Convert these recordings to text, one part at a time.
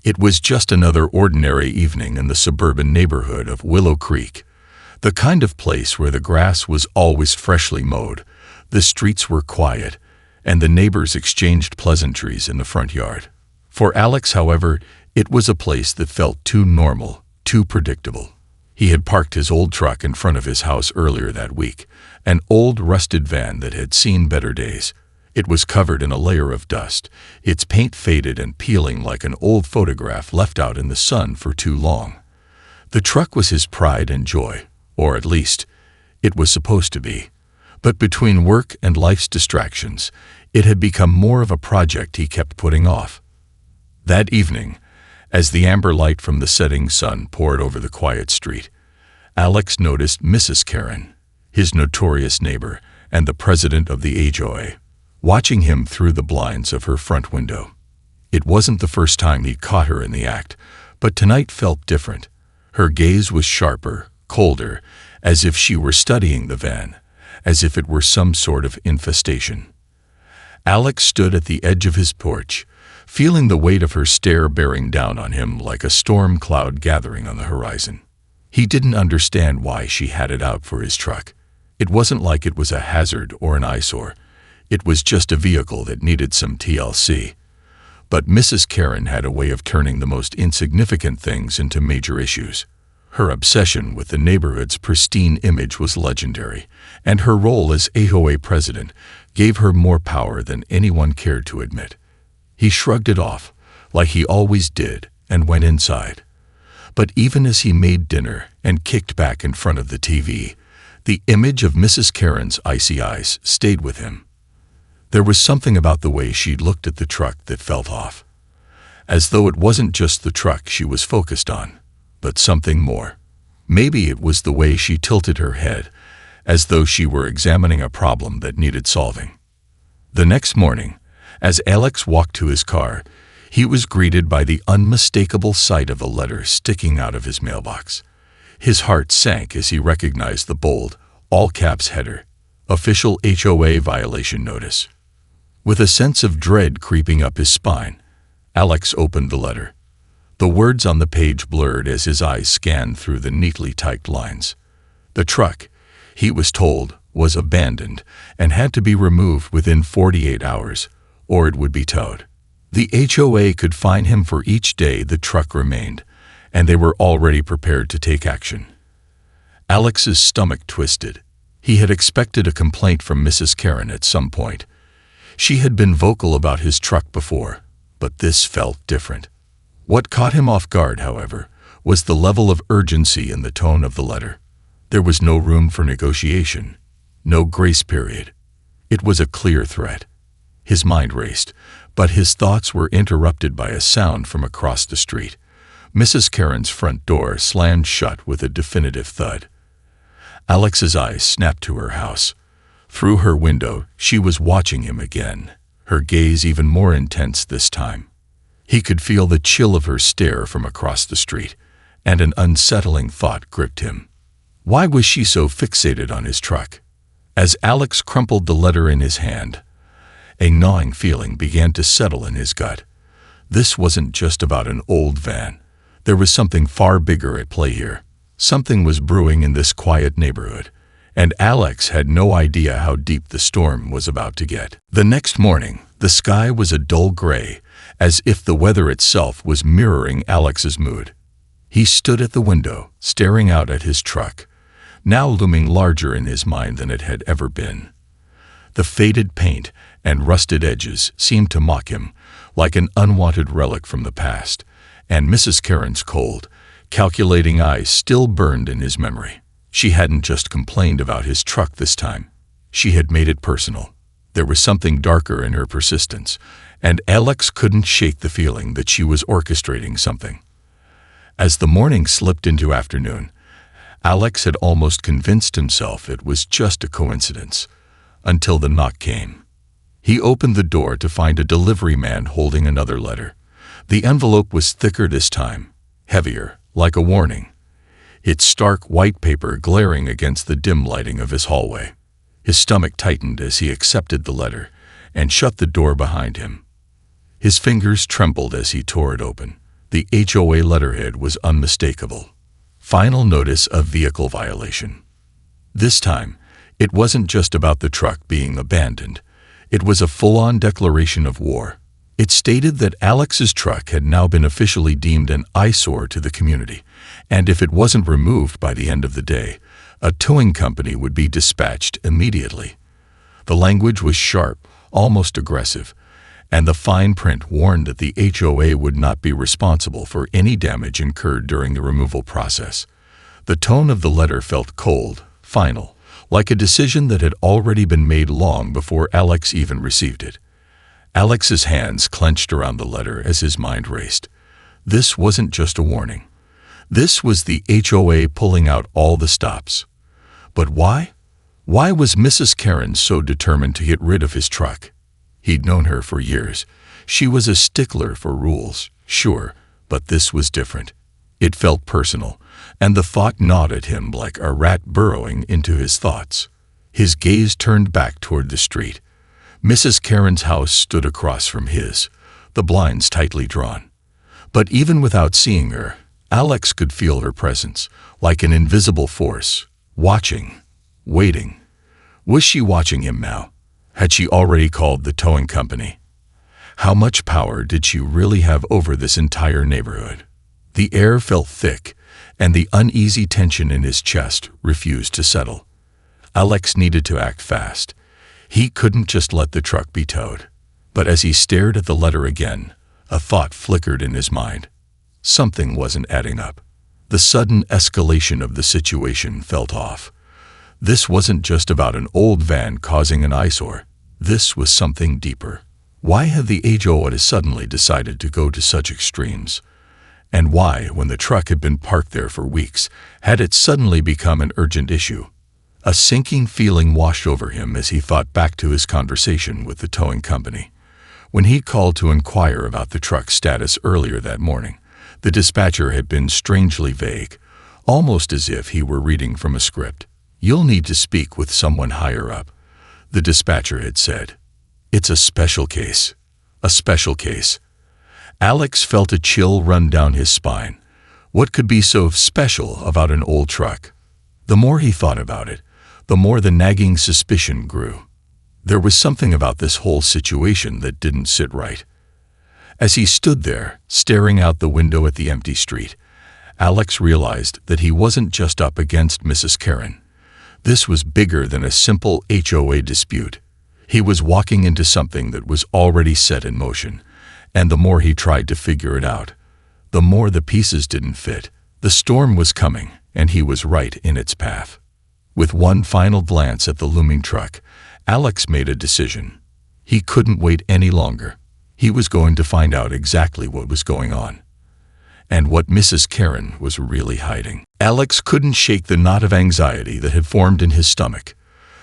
It was just another ordinary evening in the suburban neighborhood of Willow Creek, the kind of place where the grass was always freshly mowed, the streets were quiet, and the neighbors exchanged pleasantries in the front yard. For Alex, however, it was a place that felt too normal, too predictable. He had parked his old truck in front of his house earlier that week, an old rusted van that had seen better days. It was covered in a layer of dust, its paint faded and peeling like an old photograph left out in the sun for too long. The truck was his pride and joy, or at least, it was supposed to be. But between work and life's distractions, it had become more of a project he kept putting off. That evening, as the amber light from the setting sun poured over the quiet street, Alex noticed Mrs. Karen, his notorious neighbor and the president of the HOA, watching him through the blinds of her front window. It wasn't the first time he'd caught her in the act, but tonight felt different. Her gaze was sharper, colder, as if she were studying the van, as if it were some sort of infestation. Alex stood at the edge of his porch, feeling the weight of her stare bearing down on him like a storm cloud gathering on the horizon. He didn't understand why she had it out for his truck. It wasn't like it was a hazard or an eyesore. It was just a vehicle that needed some TLC. But Mrs. Karen had a way of turning the most insignificant things into major issues. Her obsession with the neighborhood's pristine image was legendary, and her role as HOA president gave her more power than anyone cared to admit. He shrugged it off, like he always did, and went inside. But even as he made dinner and kicked back in front of the TV, the image of Mrs. Karen's icy eyes stayed with him. There was something about the way she looked at the truck that felt off, as though it wasn't just the truck she was focused on, but something more. Maybe it was the way she tilted her head, as though she were examining a problem that needed solving. The next morning, as Alex walked to his car, he was greeted by the unmistakable sight of a letter sticking out of his mailbox. His heart sank as he recognized the bold, all-caps header, "Official HOA Violation Notice." With a sense of dread creeping up his spine, Alex opened the letter. The words on the page blurred as his eyes scanned through the neatly typed lines. The truck, he was told, was abandoned and had to be removed within 48 hours, or it would be towed. The HOA could fine him for each day the truck remained, and they were already prepared to take action. Alex's stomach twisted. He had expected a complaint from Mrs. Karen at some point. She had been vocal about his truck before, but this felt different. What caught him off guard, however, was the level of urgency in the tone of the letter. There was no room for negotiation, no grace period. It was a clear threat. His mind raced, but his thoughts were interrupted by a sound from across the street. Mrs. Karen's front door slammed shut with a definitive thud. Alex's eyes snapped to her house. Through her window, she was watching him again, her gaze even more intense this time. He could feel the chill of her stare from across the street, and an unsettling thought gripped him. Why was she so fixated on his truck? As Alex crumpled the letter in his hand, a gnawing feeling began to settle in his gut. This wasn't just about an old van. There was something far bigger at play here. Something was brewing in this quiet neighborhood, and Alex had no idea how deep the storm was about to get. The next morning, the sky was a dull gray, as if the weather itself was mirroring Alex's mood. He stood at the window, staring out at his truck, now looming larger in his mind than it had ever been. The faded paint and rusted edges seemed to mock him, like an unwanted relic from the past, and Mrs. Karen's cold, calculating eyes still burned in his memory. She hadn't just complained about his truck this time. She had made it personal. There was something darker in her persistence, and Alex couldn't shake the feeling that she was orchestrating something. As the morning slipped into afternoon, Alex had almost convinced himself it was just a coincidence, until the knock came. He opened the door to find a delivery man holding another letter. The envelope was thicker this time, heavier, like a warning, its stark white paper glaring against the dim lighting of his hallway. His stomach tightened as he accepted the letter and shut the door behind him. His fingers trembled as he tore it open. The HOA letterhead was unmistakable. Final notice of vehicle violation. This time, it wasn't just about the truck being abandoned. It was a full-on declaration of war. It stated that Alex's truck had now been officially deemed an eyesore to the community, and if it wasn't removed by the end of the day, a towing company would be dispatched immediately. The language was sharp, almost aggressive, and the fine print warned that the HOA would not be responsible for any damage incurred during the removal process. The tone of the letter felt cold, final, like a decision that had already been made long before Alex even received it. Alex's hands clenched around the letter as his mind raced. This wasn't just a warning. This was the HOA pulling out all the stops. But why? Why was Mrs. Karen so determined to get rid of his truck? He'd known her for years. She was a stickler for rules, sure, but this was different. It felt personal, and the thought gnawed at him like a rat burrowing into his thoughts. His gaze turned back toward the street. Mrs. Karen's house stood across from his, the blinds tightly drawn. But even without seeing her, Alex could feel her presence, like an invisible force, watching, waiting. Was she watching him now? Had she already called the towing company? How much power did she really have over this entire neighborhood? The air felt thick, and the uneasy tension in his chest refused to settle. Alex needed to act fast. He couldn't just let the truck be towed. But as he stared at the letter again, a thought flickered in his mind. Something wasn't adding up. The sudden escalation of the situation felt off. This wasn't just about an old van causing an eyesore. This was something deeper. Why had the HOA suddenly decided to go to such extremes? And why, when the truck had been parked there for weeks, had it suddenly become an urgent issue? A sinking feeling washed over him as he thought back to his conversation with the towing company. When he called to inquire about the truck's status earlier that morning, the dispatcher had been strangely vague, almost as if he were reading from a script. "You'll need to speak with someone higher up," the dispatcher had said. "It's a special case. A special case." Alex felt a chill run down his spine. What could be so special about an old truck? The more he thought about it, the more the nagging suspicion grew. There was something about this whole situation that didn't sit right. As he stood there, staring out the window at the empty street, Alex realized that he wasn't just up against Mrs. Karen. This was bigger than a simple HOA dispute. He was walking into something that was already set in motion, and the more he tried to figure it out, the more the pieces didn't fit. The storm was coming, and he was right in its path. With one final glance at the looming truck, Alex made a decision. He couldn't wait any longer. He was going to find out exactly what was going on, and what Mrs. Karen was really hiding. Alex couldn't shake the knot of anxiety that had formed in his stomach.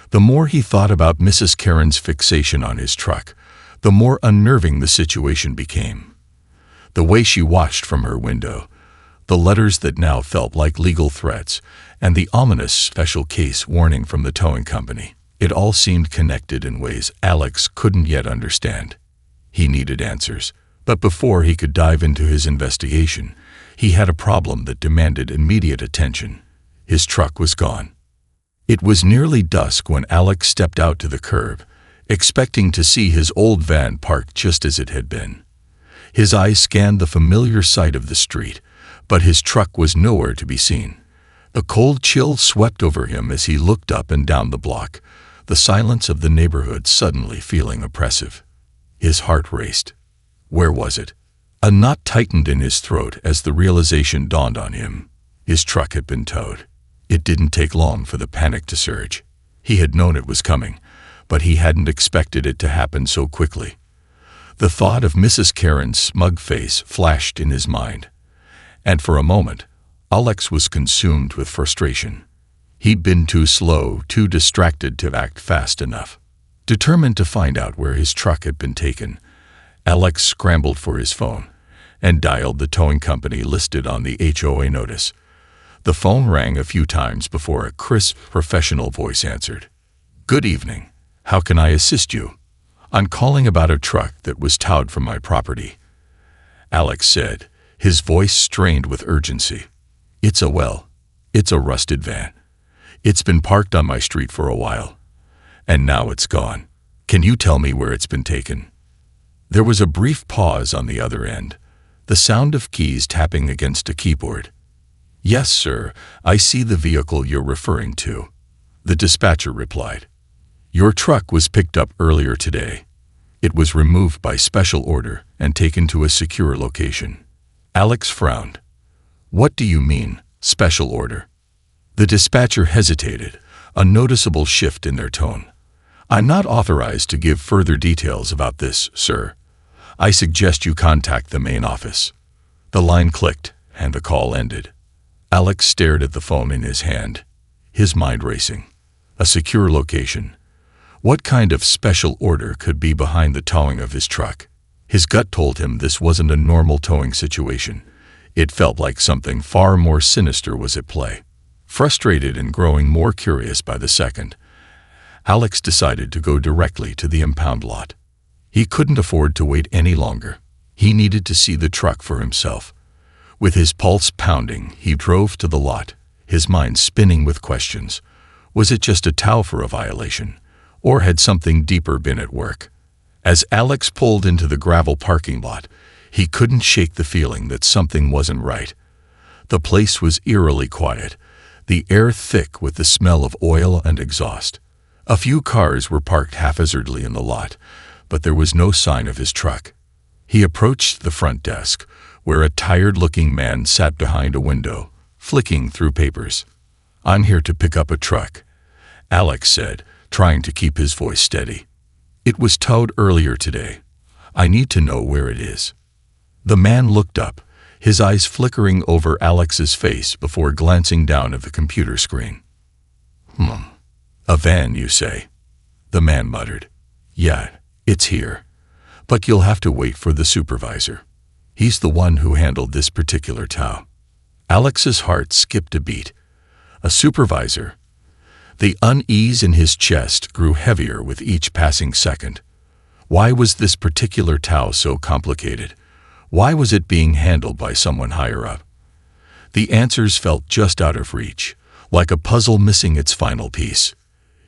The more he thought about Mrs. Karen's fixation on his truck, the more unnerving the situation became. The way she watched from her window, the letters that now felt like legal threats, and the ominous special case warning from the towing company, it all seemed connected in ways Alex couldn't yet understand. He needed answers, but before he could dive into his investigation, he had a problem that demanded immediate attention. His truck was gone. It was nearly dusk when Alex stepped out to the curb, expecting to see his old van parked just as it had been. His eyes scanned the familiar sight of the street, but his truck was nowhere to be seen. A cold chill swept over him as he looked up and down the block, the silence of the neighborhood suddenly feeling oppressive. His heart raced. Where was it? A knot tightened in his throat as the realization dawned on him. His truck had been towed. It didn't take long for the panic to surge. He had known it was coming, but he hadn't expected it to happen so quickly. The thought of Mrs. Karen's smug face flashed in his mind, and for a moment, Alex was consumed with frustration. He'd been too slow, too distracted to act fast enough. Determined to find out where his truck had been taken, Alex scrambled for his phone and dialed the towing company listed on the HOA notice. The phone rang a few times before a crisp, professional voice answered. "Good evening. How can I assist you? I'm calling about a truck that was towed from my property," Alex said, his voice strained with urgency. It's a rusted van. It's been parked on my street for a while, and now it's gone. Can you tell me where it's been taken?" There was a brief pause on the other end, the sound of keys tapping against a keyboard. "Yes, sir, I see the vehicle you're referring to," the dispatcher replied. "Your truck was picked up earlier today. It was removed by special order and taken to a secure location." Alex frowned. "What do you mean, special order?" The dispatcher hesitated, a noticeable shift in their tone. "I'm not authorized to give further details about this, sir. I suggest you contact the main office." The line clicked, and the call ended. Alex stared at the phone in his hand, his mind racing. A secure location. What kind of special order could be behind the towing of his truck? His gut told him this wasn't a normal towing situation. It felt like something far more sinister was at play. Frustrated and growing more curious by the second, Alex decided to go directly to the impound lot. He couldn't afford to wait any longer. He needed to see the truck for himself. With his pulse pounding, he drove to the lot, his mind spinning with questions. Was it just a tow for a violation, or had something deeper been at work? As Alex pulled into the gravel parking lot, he couldn't shake the feeling that something wasn't right. The place was eerily quiet, the air thick with the smell of oil and exhaust. A few cars were parked haphazardly in the lot, but there was no sign of his truck. He approached the front desk, where a tired-looking man sat behind a window, flicking through papers. "I'm here to pick up a truck," Alex said, trying to keep his voice steady. "It was towed earlier today. I need to know where it is." The man looked up, his eyes flickering over Alex's face before glancing down at the computer screen. "A van, you say?" the man muttered. "Yeah, it's here. But you'll have to wait for the supervisor. He's the one who handled this particular tow." Alex's heart skipped a beat. A supervisor? The unease in his chest grew heavier with each passing second. Why was this particular tow so complicated? Why was it being handled by someone higher up? The answers felt just out of reach, like a puzzle missing its final piece.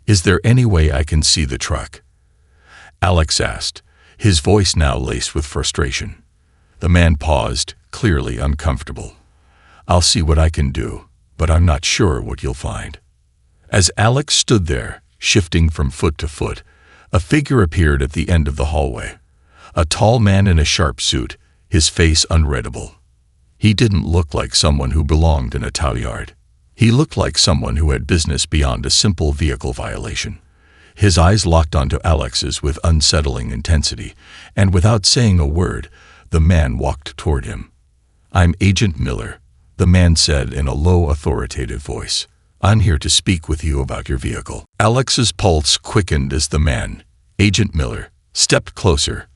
"Is there any way I can see the truck?" Alex asked, his voice now laced with frustration. The man paused, clearly uncomfortable. "I'll see what I can do, but I'm not sure what you'll find." As Alex stood there, shifting from foot to foot, a figure appeared at the end of the hallway. A tall man in a sharp suit, his face unreadable. He didn't look like someone who belonged in a tow yard. He looked like someone who had business beyond a simple vehicle violation. His eyes locked onto Alex's with unsettling intensity, and without saying a word, the man walked toward him. "I'm Agent Miller," the man said in a low, authoritative voice. "I'm here to speak with you about your vehicle." Alex's pulse quickened as the man, Agent Miller, stepped closer.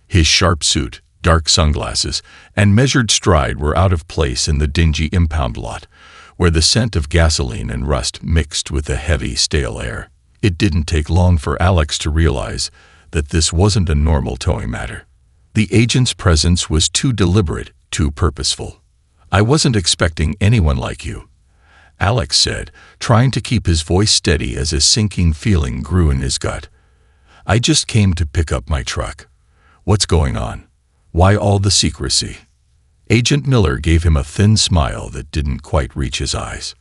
His sharp suit, dark sunglasses, and measured stride were out of place in the dingy impound lot, where the scent of gasoline and rust mixed with the heavy, stale air. It didn't take long for Alex to realize that this wasn't a normal towing matter. The agent's presence was too deliberate, too purposeful. "I wasn't expecting anyone like you," Alex said, trying to keep his voice steady as a sinking feeling grew in his gut. "I just came to pick up my truck. What's going on? Why all the secrecy?" Agent Miller gave him a thin smile that didn't quite reach his eyes.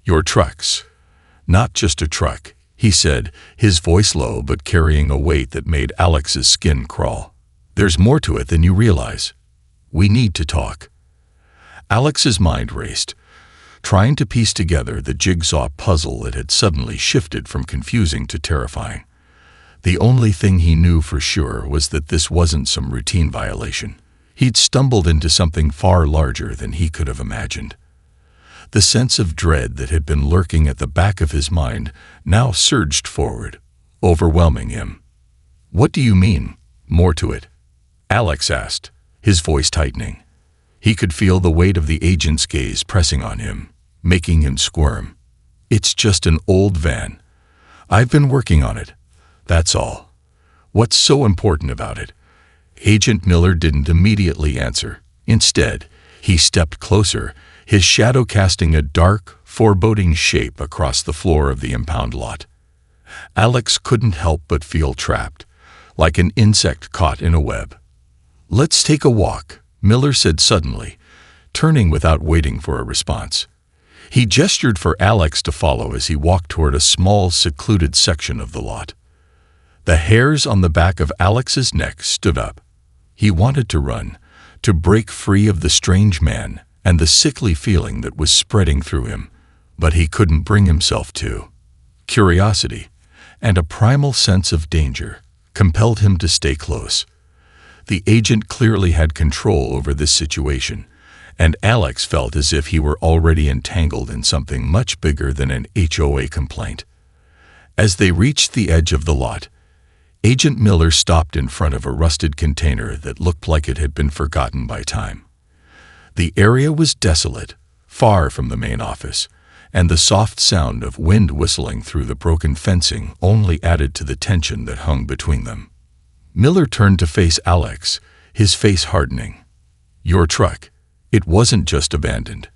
"Your truck's not just a truck," he said, his voice low but carrying a weight that made Alex's skin crawl. "There's more to it than you realize. We need to talk." Alex's mind raced, trying to piece together the jigsaw puzzle that had suddenly shifted from confusing to terrifying. The only thing he knew for sure was that this wasn't some routine violation. He'd stumbled into something far larger than he could have imagined. The sense of dread that had been lurking at the back of his mind now surged forward, overwhelming him. "What do you mean, more to it?" Alex asked, his voice tightening. He could feel the weight of the agent's gaze pressing on him, making him squirm. "It's just an old van. I've been working on it. That's all." "What's so important about it?" Agent Miller didn't immediately answer, Instead, he stepped closer, his shadow casting a dark, foreboding shape across the floor of the impound lot. Alex couldn't help but feel trapped, like an insect caught in a web. "Let's take a walk," Miller said suddenly, turning without waiting for a response. He gestured for Alex to follow as he walked toward a small, secluded section of the lot. The hairs on the back of Alex's neck stood up. He wanted to run, to break free of the strange man and the sickly feeling that was spreading through him, but he couldn't bring himself to. Curiosity and a primal sense of danger compelled him to stay close. The agent clearly had control over this situation, and Alex felt as if he were already entangled in something much bigger than an HOA complaint. As they reached the edge of the lot, Agent Miller stopped in front of a rusted container that looked like it had been forgotten by time. The area was desolate, far from the main office, and the soft sound of wind whistling through the broken fencing only added to the tension that hung between them. Miller turned to face Alex, his face hardening. "Your truck. It wasn't just abandoned.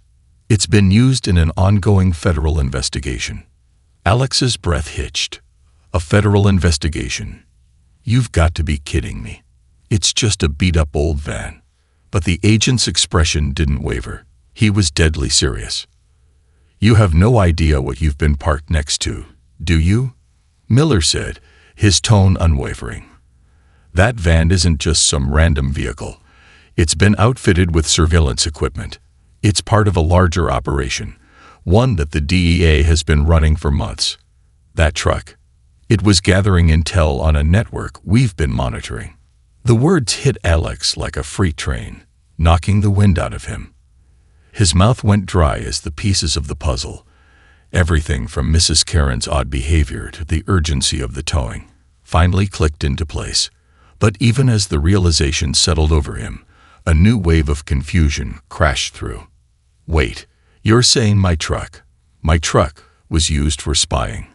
It's been used in an ongoing federal investigation." Alex's breath hitched. "A federal investigation? You've got to be kidding me. It's just a beat-up old van." But the agent's expression didn't waver. He was deadly serious. "You have no idea what you've been parked next to, do you?" Miller said, his tone unwavering. "That van isn't just some random vehicle. It's been outfitted with surveillance equipment. It's part of a larger operation, one that the DEA has been running for months. That truck, it was gathering intel on a network we've been monitoring." The words hit Alex like a freight train, knocking the wind out of him. His mouth went dry as the pieces of the puzzle, everything from Mrs. Karen's odd behavior to the urgency of the towing, finally clicked into place. But even as the realization settled over him, a new wave of confusion crashed through. "Wait, you're saying my truck was used for spying?"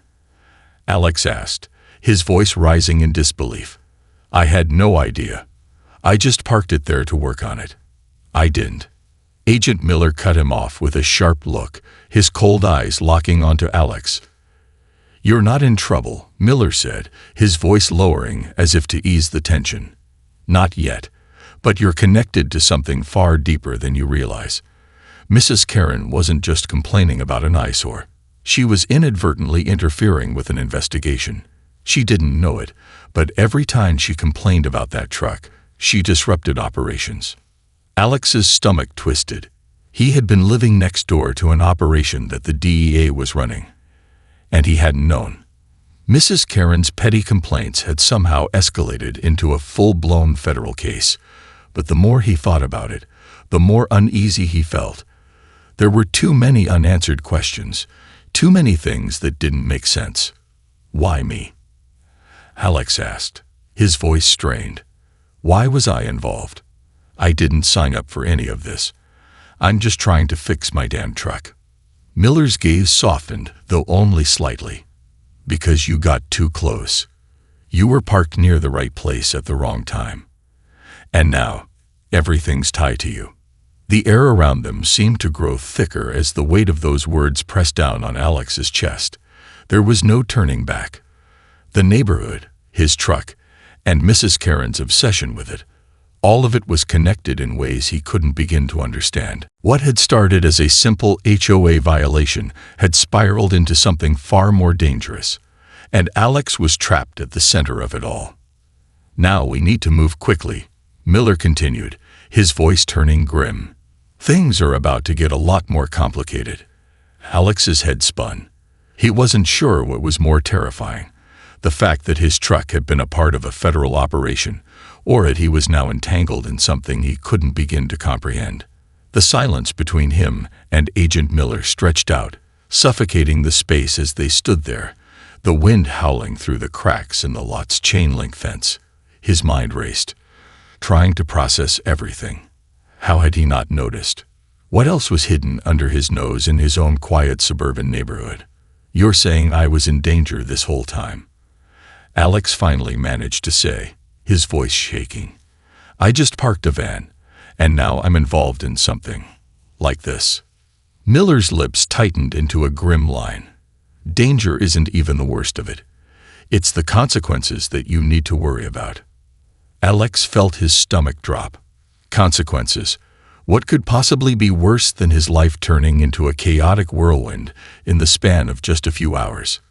Alex asked, his voice rising in disbelief. "I had no idea. I just parked it there to work on it." "I didn't." Agent Miller cut him off with a sharp look, his cold eyes locking onto Alex. "You're not in trouble," Miller said, his voice lowering as if to ease the tension. "Not yet, but you're connected to something far deeper than you realize. Mrs. Karen wasn't just complaining about an eyesore. She was inadvertently interfering with an investigation. She didn't know it, but every time she complained about that truck, she disrupted operations." Alex's stomach twisted. He had been living next door to an operation that the DEA was running, and he hadn't known. Mrs. Karen's petty complaints had somehow escalated into a full-blown federal case, but the more he thought about it, the more uneasy he felt. There were too many unanswered questions, too many things that didn't make sense. "Why me?" Alex asked, his voice strained. "Why was I involved? I didn't sign up for any of this. I'm just trying to fix my damn truck." Miller's gaze softened, though only slightly. "Because you got too close. You were parked near the right place at the wrong time. And now, everything's tied to you." The air around them seemed to grow thicker as the weight of those words pressed down on Alex's chest. There was no turning back. The neighborhood, his truck, and Mrs. Karen's obsession with it, all of it was connected in ways he couldn't begin to understand. What had started as a simple HOA violation had spiraled into something far more dangerous, and Alex was trapped at the center of it all. "Now we need to move quickly," Miller continued, his voice turning grim. "Things are about to get a lot more complicated." Alex's head spun. He wasn't sure what was more terrifying, the fact that his truck had been a part of a federal operation, or that he was now entangled in something he couldn't begin to comprehend. The silence between him and Agent Miller stretched out, suffocating the space as they stood there, the wind howling through the cracks in the lot's chain-link fence. His mind raced, trying to process everything. How had he not noticed? What else was hidden under his nose in his own quiet suburban neighborhood? "You're saying I was in danger this whole time?" Alex finally managed to say, his voice shaking. "I just parked a van, And now I'm involved in something like this. Miller's lips tightened into a grim line. Danger isn't even the worst of it. It's the consequences that you need to worry about. Alex felt his stomach drop. Consequences. What could possibly be worse than his life turning into a chaotic whirlwind in the span of just a few hours?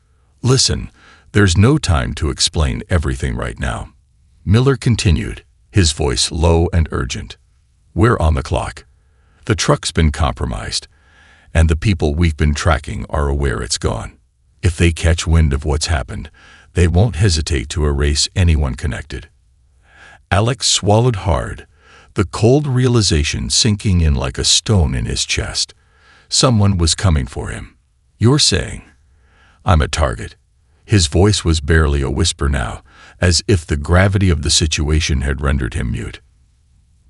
Listen, there's no time to explain everything right now. Miller continued, his voice low and urgent. We're on the clock. The truck's been compromised, and the people we've been tracking are aware it's gone. If they catch wind of what's happened, they won't hesitate to erase anyone connected. Alex swallowed hard, the cold realization sinking in like a stone in his chest. Someone was coming for him. You're saying, I'm a target. His voice was barely a whisper now, as if the gravity of the situation had rendered him mute.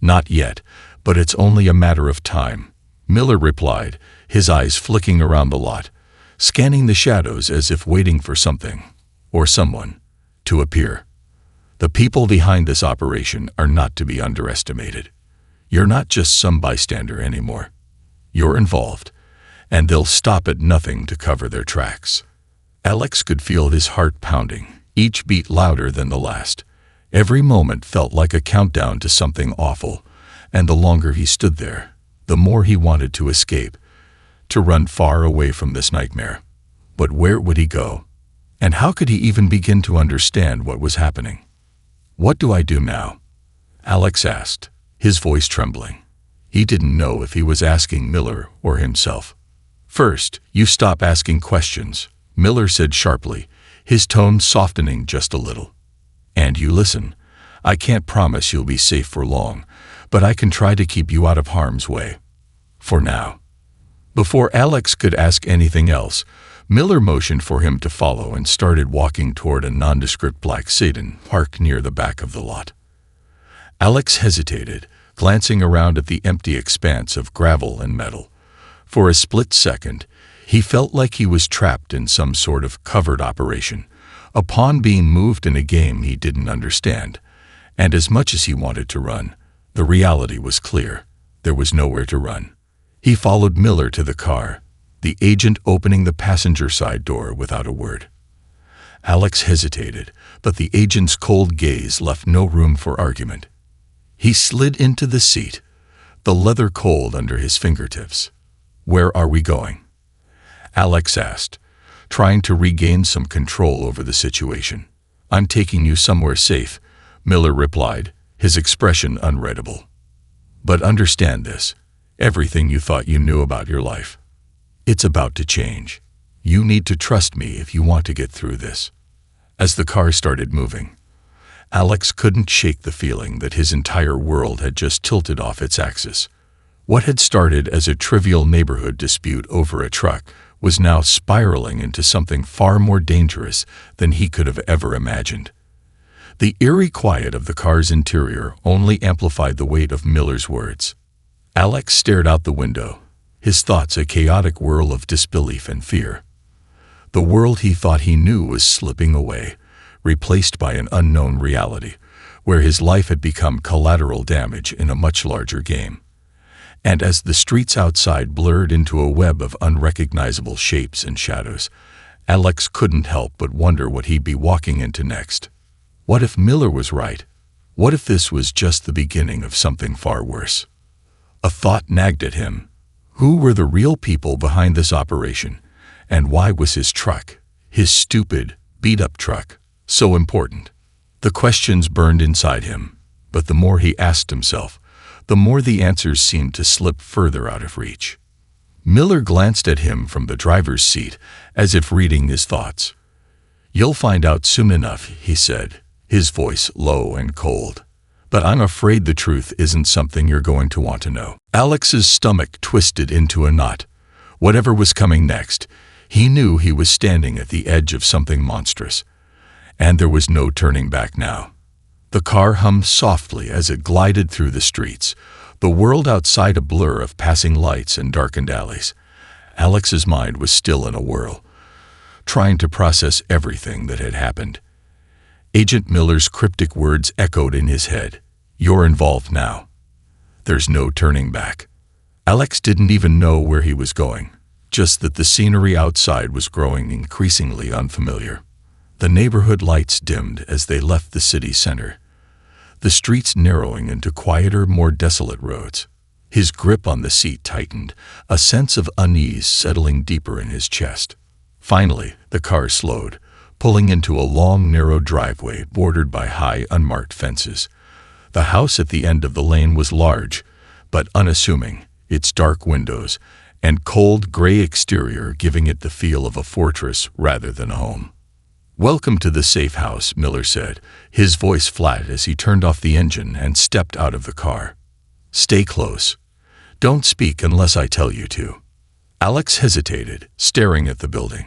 Not yet, but it's only a matter of time, Miller replied, his eyes flicking around the lot, scanning the shadows as if waiting for something, or someone, to appear. The people behind this operation are not to be underestimated. You're not just some bystander anymore. You're involved, and they'll stop at nothing to cover their tracks. Alex could feel his heart pounding, each beat louder than the last. Every moment felt like a countdown to something awful, and the longer he stood there, the more he wanted to escape, to run far away from this nightmare. But where would he go? And how could he even begin to understand what was happening? What do I do now? Alex asked, his voice trembling. He didn't know if he was asking Miller or himself. First, you stop asking questions, Miller said sharply, his tone softening just a little. And you listen. I can't promise you'll be safe for long, but I can try to keep you out of harm's way. For now. Before Alex could ask anything else, Miller motioned for him to follow and started walking toward a nondescript black sedan parked near the back of the lot. Alex hesitated, glancing around at the empty expanse of gravel and metal. For a split second, he felt like he was trapped in some sort of covered operation, a pawn being moved in a game he didn't understand. And as much as he wanted to run, the reality was clear. There was nowhere to run. He followed Miller to the car, the agent opening the passenger side door without a word. Alex hesitated, but the agent's cold gaze left no room for argument. He slid into the seat, the leather cold under his fingertips. Where are we going? Alex asked, trying to regain some control over the situation. I'm taking you somewhere safe, Miller replied, his expression unreadable. But understand this, everything you thought you knew about your life. It's about to change. You need to trust me if you want to get through this. As the car started moving, Alex couldn't shake the feeling that his entire world had just tilted off its axis. What had started as a trivial neighborhood dispute over a truck was now spiraling into something far more dangerous than he could have ever imagined. The eerie quiet of the car's interior only amplified the weight of Miller's words. Alex stared out the window, his thoughts a chaotic whirl of disbelief and fear. The world he thought he knew was slipping away, replaced by an unknown reality, where his life had become collateral damage in a much larger game. And as the streets outside blurred into a web of unrecognizable shapes and shadows, Alex couldn't help but wonder what he'd be walking into next. What if Miller was right? What if this was just the beginning of something far worse? A thought nagged at him. Who were the real people behind this operation? And why was his truck, his stupid, beat-up truck, so important? The questions burned inside him, but the more he asked himself, the more the answers seemed to slip further out of reach. Miller glanced at him from the driver's seat, as if reading his thoughts. You'll find out soon enough, he said, his voice low and cold. But I'm afraid the truth isn't something you're going to want to know. Alex's stomach twisted into a knot. Whatever was coming next, he knew he was standing at the edge of something monstrous. And there was no turning back now. The car hummed softly as it glided through the streets, the world outside a blur of passing lights and darkened alleys. Alex's mind was still in a whirl, trying to process everything that had happened. Agent Miller's cryptic words echoed in his head. You're involved now. There's no turning back. Alex didn't even know where he was going, just that the scenery outside was growing increasingly unfamiliar. The neighborhood lights dimmed as they left the city center, the streets narrowing into quieter, more desolate roads. His grip on the seat tightened, a sense of unease settling deeper in his chest. Finally, the car slowed, pulling into a long, narrow driveway bordered by high, unmarked fences. The house at the end of the lane was large, but unassuming, its dark windows and cold, gray exterior giving it the feel of a fortress rather than a home. "Welcome to the safe house," Miller said, his voice flat as he turned off the engine and stepped out of the car. "Stay close. Don't speak unless I tell you to." Alex hesitated, staring at the building.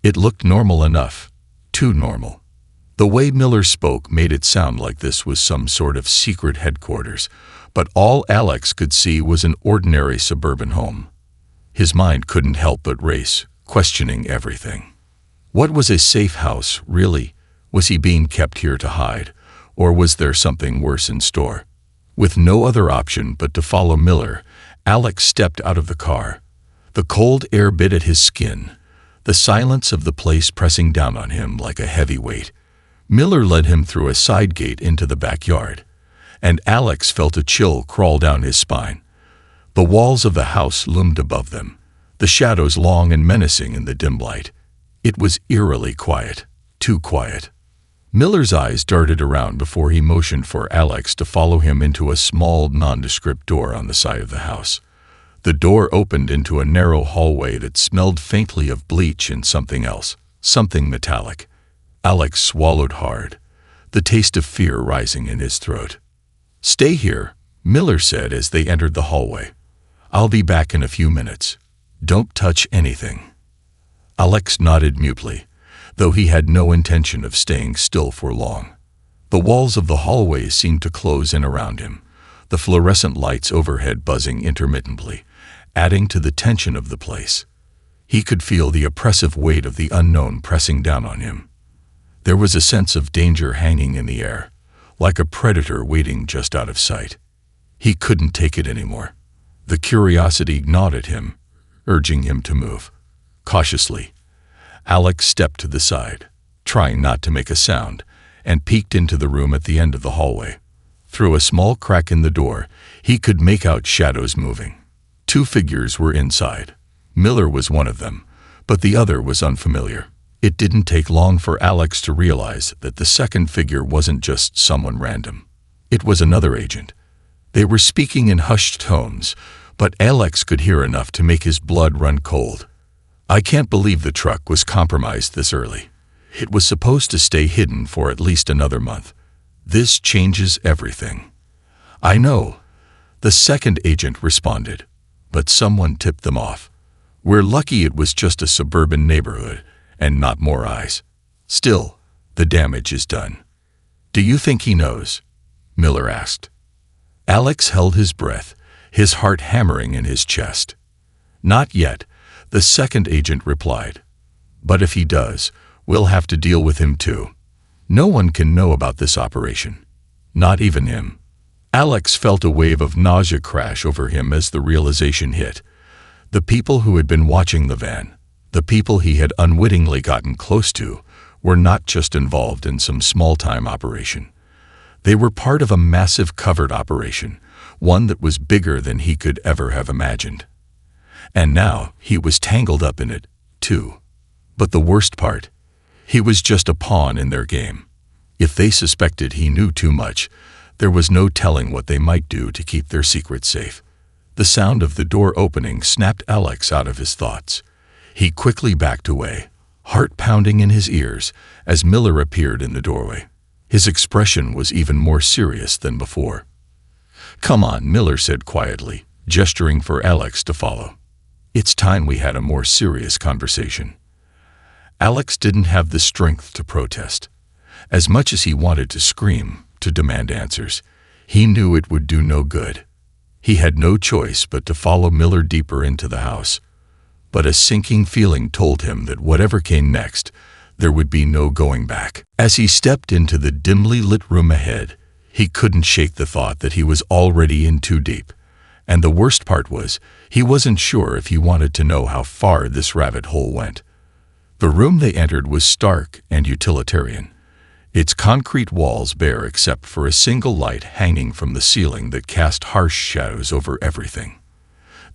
It looked normal enough, too normal. The way Miller spoke made it sound like this was some sort of secret headquarters, but all Alex could see was an ordinary suburban home. His mind couldn't help but race, questioning everything. What was a safe house, really? Was he being kept here to hide, or was there something worse in store? With no other option but to follow Miller, Alex stepped out of the car. The cold air bit at his skin, the silence of the place pressing down on him like a heavy weight. Miller led him through a side gate into the backyard, and Alex felt a chill crawl down his spine. The walls of the house loomed above them, the shadows long and menacing in the dim light. It was eerily quiet, too quiet. Miller's eyes darted around before he motioned for Alex to follow him into a small, nondescript door on the side of the house. The door opened into a narrow hallway that smelled faintly of bleach and something else, something metallic. Alex swallowed hard, the taste of fear rising in his throat. "Stay here," Miller said as they entered the hallway. "I'll be back in a few minutes. Don't touch anything." Alex nodded mutely, though he had no intention of staying still for long. The walls of the hallway seemed to close in around him, the fluorescent lights overhead buzzing intermittently, adding to the tension of the place. He could feel the oppressive weight of the unknown pressing down on him. There was a sense of danger hanging in the air, like a predator waiting just out of sight. He couldn't take it anymore. The curiosity gnawed at him, urging him to move. Cautiously, Alex stepped to the side, trying not to make a sound, and peeked into the room at the end of the hallway. Through a small crack in the door, he could make out shadows moving. 2 figures were inside. Miller was one of them, but the other was unfamiliar. It didn't take long for Alex to realize that the second figure wasn't just someone random. It was another agent. They were speaking in hushed tones, but Alex could hear enough to make his blood run cold. "I can't believe the truck was compromised this early. It was supposed to stay hidden for at least another month. This changes everything." "I know," the second agent responded, "but someone tipped them off. We're lucky it was just a suburban neighborhood and not more eyes. Still, the damage is done." "Do you think he knows?" Miller asked. Alex held his breath, his heart hammering in his chest. "Not yet," the second agent replied. "But if he does, we'll have to deal with him too. No one can know about this operation. Not even him." Alex felt a wave of nausea crash over him as the realization hit. The people who had been watching the van, the people he had unwittingly gotten close to, were not just involved in some small-time operation. They were part of a massive covert operation, one that was bigger than he could ever have imagined. And now he was tangled up in it, too. But the worst part, he was just a pawn in their game. If they suspected he knew too much, there was no telling what they might do to keep their secret safe. The sound of the door opening snapped Alex out of his thoughts. He quickly backed away, heart pounding in his ears, as Miller appeared in the doorway. His expression was even more serious than before. "Come on," Miller said quietly, gesturing for Alex to follow. "It's time we had a more serious conversation." Alex didn't have the strength to protest. As much as he wanted to scream, to demand answers, he knew it would do no good. He had no choice but to follow Miller deeper into the house. But a sinking feeling told him that whatever came next, there would be no going back. As he stepped into the dimly lit room ahead, he couldn't shake the thought that he was already in too deep. And the worst part was, he wasn't sure if he wanted to know how far this rabbit hole went. The room they entered was stark and utilitarian, its concrete walls bare except for a single light hanging from the ceiling that cast harsh shadows over everything.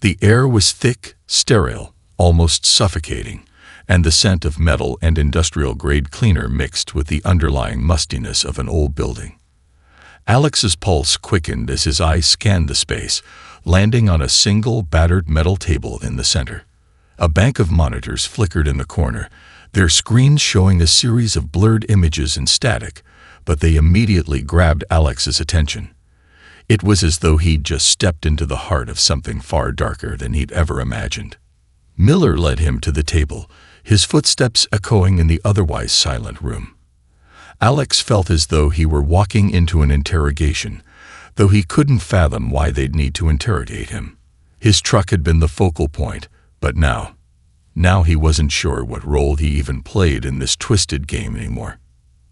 The air was thick, sterile, almost suffocating, and the scent of metal and industrial-grade cleaner mixed with the underlying mustiness of an old building. Alex's pulse quickened as his eyes scanned the space, landing on a single battered metal table in the center. A bank of monitors flickered in the corner, their screens showing a series of blurred images and static, but they immediately grabbed Alex's attention. It was as though he'd just stepped into the heart of something far darker than he'd ever imagined. Miller led him to the table, his footsteps echoing in the otherwise silent room. Alex felt as though he were walking into an interrogation, though he couldn't fathom why they'd need to interrogate him. His truck had been the focal point, but now he wasn't sure what role he even played in this twisted game anymore.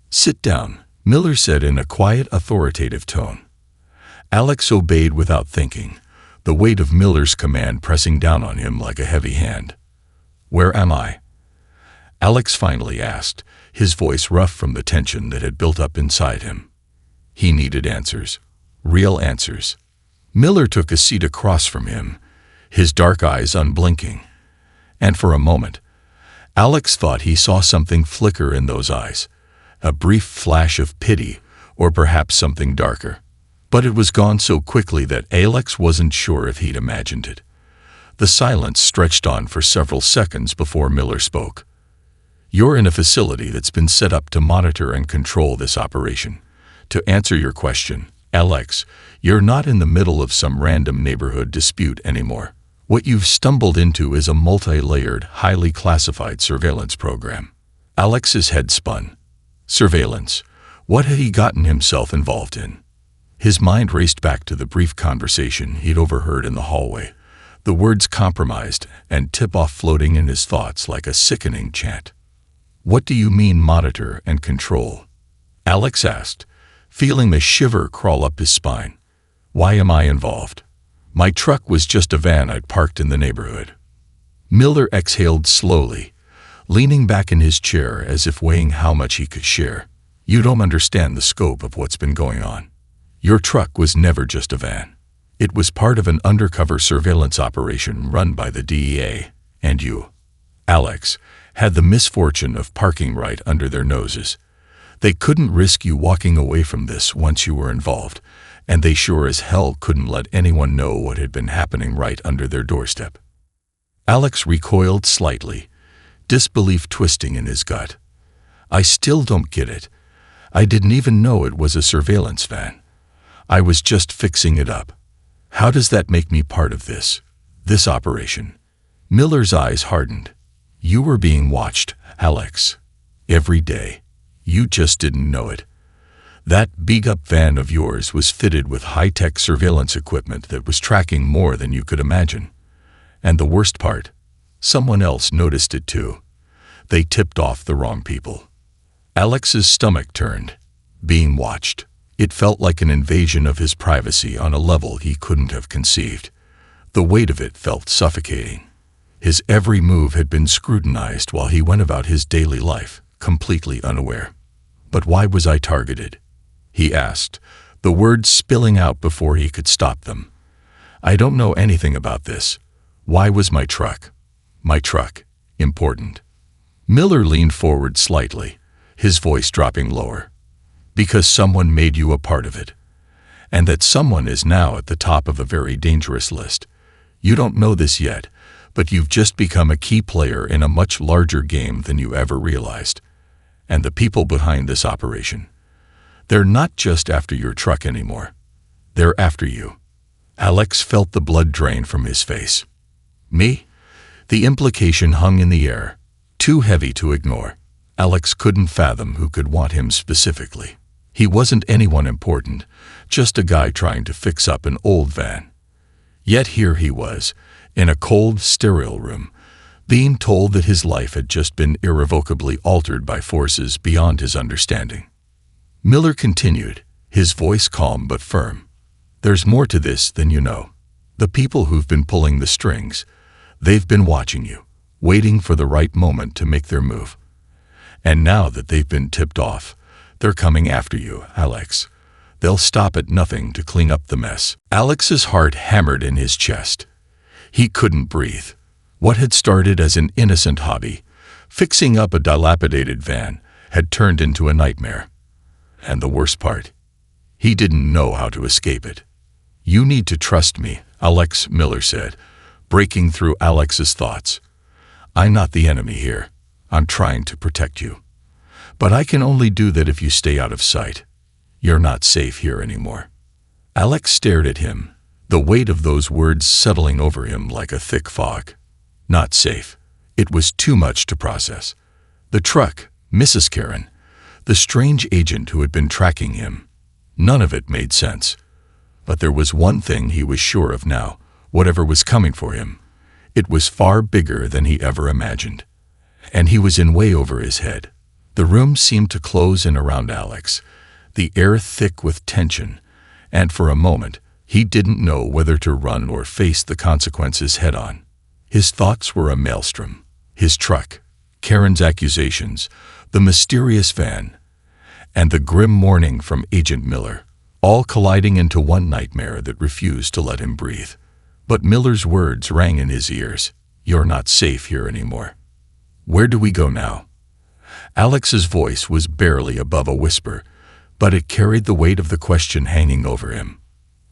"Sit down," Miller said in a quiet, authoritative tone. Alex obeyed without thinking, the weight of Miller's command pressing down on him like a heavy hand. "Where am I?" Alex finally asked, his voice rough from the tension that had built up inside him. He needed answers. Real answers. Miller took a seat across from him, his dark eyes unblinking. And for a moment, Alex thought he saw something flicker in those eyes, a brief flash of pity, or perhaps something darker. But it was gone so quickly that Alex wasn't sure if he'd imagined it. The silence stretched on for several seconds before Miller spoke. "You're in a facility that's been set up to monitor and control this operation. To answer your question, Alex, you're not in the middle of some random neighborhood dispute anymore. What you've stumbled into is a multi-layered, highly classified surveillance program." Alex's head spun. Surveillance. What had he gotten himself involved in? His mind raced back to the brief conversation he'd overheard in the hallway, the words compromised and tip-off floating in his thoughts like a sickening chant. "What do you mean monitor and control?" Alex asked, feeling the shiver crawl up his spine. "Why am I involved? My truck was just a van I'd parked in the neighborhood." Miller exhaled slowly, leaning back in his chair as if weighing how much he could share. "You don't understand the scope of what's been going on. Your truck was never just a van. It was part of an undercover surveillance operation run by the DEA, and you, Alex, had the misfortune of parking right under their noses. They couldn't risk you walking away from this once you were involved, and they sure as hell couldn't let anyone know what had been happening right under their doorstep." Alex recoiled slightly, disbelief twisting in his gut. "I still don't get it. I didn't even know it was a surveillance van. I was just fixing it up. How does that make me part of this operation?" Miller's eyes hardened. "You were being watched, Alex. Every day. You just didn't know it. That beat-up van of yours was fitted with high-tech surveillance equipment that was tracking more than you could imagine. And the worst part, someone else noticed it too. They tipped off the wrong people." Alex's stomach turned. Being watched. It felt like an invasion of his privacy on a level he couldn't have conceived. The weight of it felt suffocating. His every move had been scrutinized while he went about his daily life, completely unaware. "But why was I targeted?" he asked, the words spilling out before he could stop them. "I don't know anything about this. Why was my truck important?" Miller leaned forward slightly, his voice dropping lower. "Because someone made you a part of it. And that someone is now at the top of a very dangerous list. You don't know this yet, but you've just become a key player in a much larger game than you ever realized. And the people behind this operation, they're not just after your truck anymore. They're after you." Alex felt the blood drain from his face. "Me?" The implication hung in the air, too heavy to ignore. Alex couldn't fathom who could want him specifically. He wasn't anyone important, just a guy trying to fix up an old van. Yet here he was, in a cold, sterile room, being told that his life had just been irrevocably altered by forces beyond his understanding. Miller continued, his voice calm but firm. "There's more to this than you know. The people who've been pulling the strings, they've been watching you, waiting for the right moment to make their move. And now that they've been tipped off, they're coming after you, Alex. They'll stop at nothing to clean up the mess. Alex's heart hammered in his chest. He couldn't breathe. What had started as an innocent hobby, fixing up a dilapidated van, had turned into a nightmare. And the worst part, he didn't know how to escape it. "You need to trust me," Alex Miller said, breaking through Alex's thoughts. "I'm not the enemy here. I'm trying to protect you. But I can only do that if you stay out of sight. You're not safe here anymore." Alex stared at him, the weight of those words settling over him like a thick fog. Not safe. It was too much to process. The truck, Mrs. Karen, the strange agent who had been tracking him. None of it made sense. But there was one thing he was sure of now. Whatever was coming for him, it was far bigger than he ever imagined. And he was in way over his head. The room seemed to close in around Alex, the air thick with tension, and for a moment, he didn't know whether to run or face the consequences head-on. His thoughts were a maelstrom. His truck, Karen's accusations, the mysterious van, and the grim warning from Agent Miller, all colliding into one nightmare that refused to let him breathe. But Miller's words rang in his ears. "You're not safe here anymore." "Where do we go now?" Alex's voice was barely above a whisper, but it carried the weight of the question hanging over him.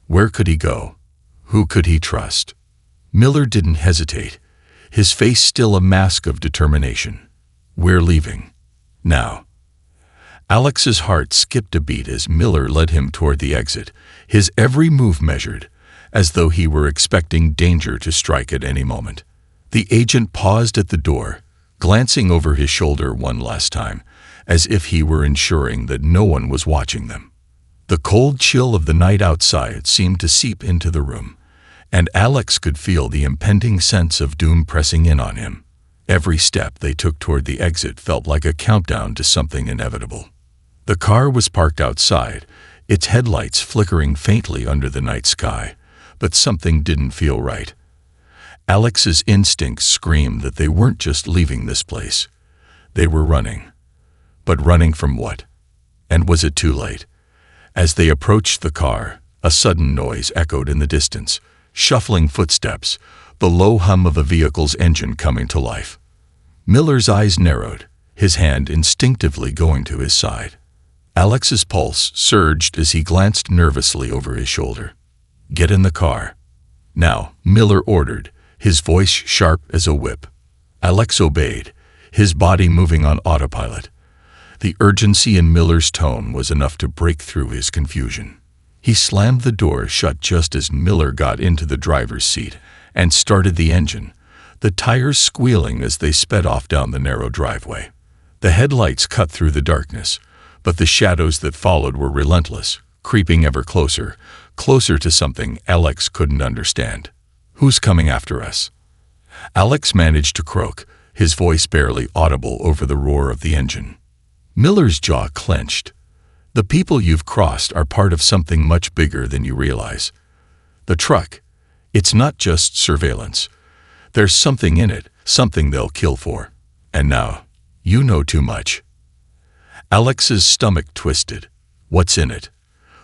Where could he go? Who could he trust? Miller didn't hesitate, his face still a mask of determination. "We're leaving. Now." Alex's heart skipped a beat as Miller led him toward the exit, his every move measured, as though he were expecting danger to strike at any moment. The agent paused at the door, glancing over his shoulder one last time, as if he were ensuring that no one was watching them. The cold chill of the night outside seemed to seep into the room, and Alex could feel the impending sense of doom pressing in on him. Every step they took toward the exit felt like a countdown to something inevitable. The car was parked outside, its headlights flickering faintly under the night sky, but something didn't feel right. Alex's instincts screamed that they weren't just leaving this place. They were running. But running from what? And was it too late? As they approached the car, a sudden noise echoed in the distance, shuffling footsteps, the low hum of a vehicle's engine coming to life. Miller's eyes narrowed, his hand instinctively going to his side. Alex's pulse surged as he glanced nervously over his shoulder. "Get in the car." "Now," Miller ordered, his voice sharp as a whip. Alex obeyed, his body moving on autopilot. The urgency in Miller's tone was enough to break through his confusion. He slammed the door shut just as Miller got into the driver's seat and started the engine, the tires squealing as they sped off down the narrow driveway. The headlights cut through the darkness, but the shadows that followed were relentless, creeping ever closer, closer to something Alex couldn't understand. "Who's coming after us?" Alex managed to croak, his voice barely audible over the roar of the engine. Miller's jaw clenched. "The people you've crossed are part of something much bigger than you realize. The truck, it's not just surveillance. There's something in it, something they'll kill for. And now, you know too much." Alex's stomach twisted. What's in it?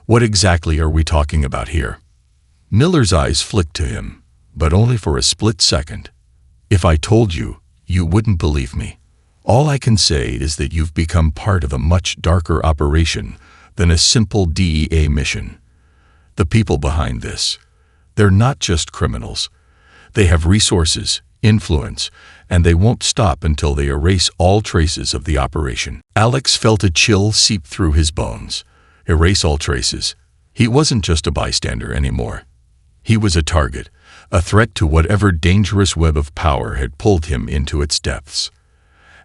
What exactly are we talking about here? Miller's eyes flicked to him, but only for a split second. "If I told you, you wouldn't believe me. All I can say is that you've become part of a much darker operation than a simple DEA mission. The people behind this, they're not just criminals. They have resources, influence, and they won't stop until they erase all traces of the operation." Alex felt a chill seep through his bones. Erase all traces. He wasn't just a bystander anymore. He was a target, a threat to whatever dangerous web of power had pulled him into its depths.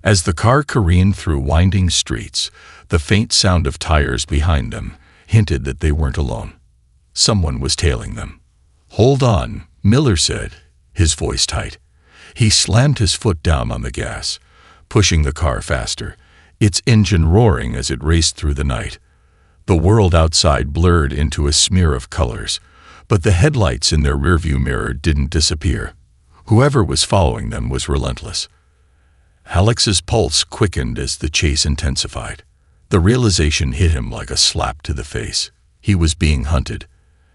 As the car careened through winding streets, the faint sound of tires behind them hinted that they weren't alone. Someone was tailing them. "Hold on," Miller said, his voice tight. He slammed his foot down on the gas, pushing the car faster, its engine roaring as it raced through the night. The world outside blurred into a smear of colors, But the headlights in their rearview mirror didn't disappear. Whoever was following them was relentless. Alex's pulse quickened as the chase intensified. The realization hit him like a slap to the face. He was being hunted.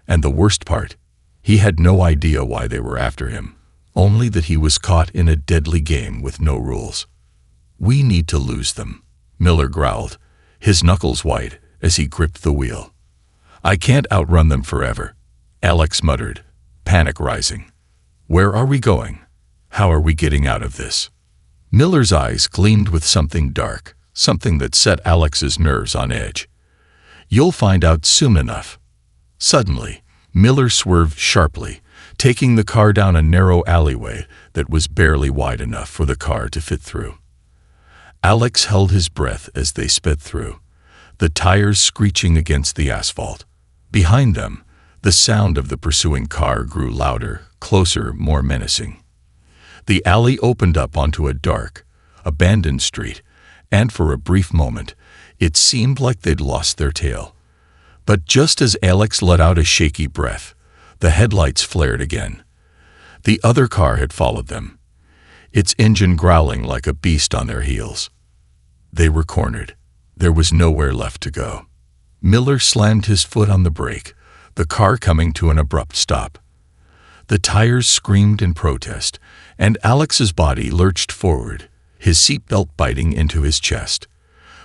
And the worst part, he had no idea why they were after him, only that he was caught in a deadly game with no rules. "We need to lose them," Miller growled, his knuckles white as he gripped the wheel. "I can't outrun them forever," Alex muttered, panic rising. "Where are we going? How are we getting out of this?" Miller's eyes gleamed with something dark, something that set Alex's nerves on edge. "You'll find out soon enough." Suddenly, Miller swerved sharply, taking the car down a narrow alleyway that was barely wide enough for the car to fit through. Alex held his breath as they sped through, the tires screeching against the asphalt. Behind them, the sound of the pursuing car grew louder, closer, more menacing. The alley opened up onto a dark, abandoned street, and for a brief moment, it seemed like they'd lost their tail. But just as Alex let out a shaky breath, the headlights flared again. The other car had followed them, its engine growling like a beast on their heels. They were cornered. There was nowhere left to go. Miller slammed his foot on the brake, the car coming to an abrupt stop. The tires screamed in protest, and Alex's body lurched forward, his seatbelt biting into his chest.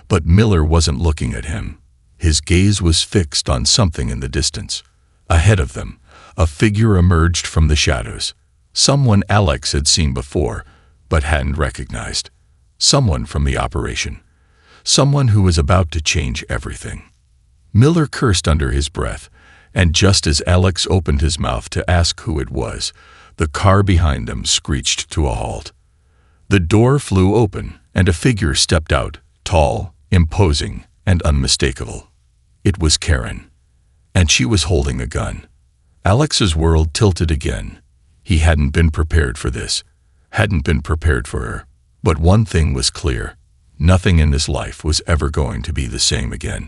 But Miller wasn't looking at him. His gaze was fixed on something in the distance. Ahead of them, a figure emerged from the shadows. Someone Alex had seen before, but hadn't recognized. Someone from the operation. Someone who was about to change everything. Miller cursed under his breath, and just as Alex opened his mouth to ask who it was, the car behind them screeched to a halt. The door flew open, and a figure stepped out, tall, imposing, and unmistakable. It was Karen, and she was holding a gun. Alex's world tilted again. He hadn't been prepared for this, hadn't been prepared for her. But one thing was clear: nothing in his life was ever going to be the same again.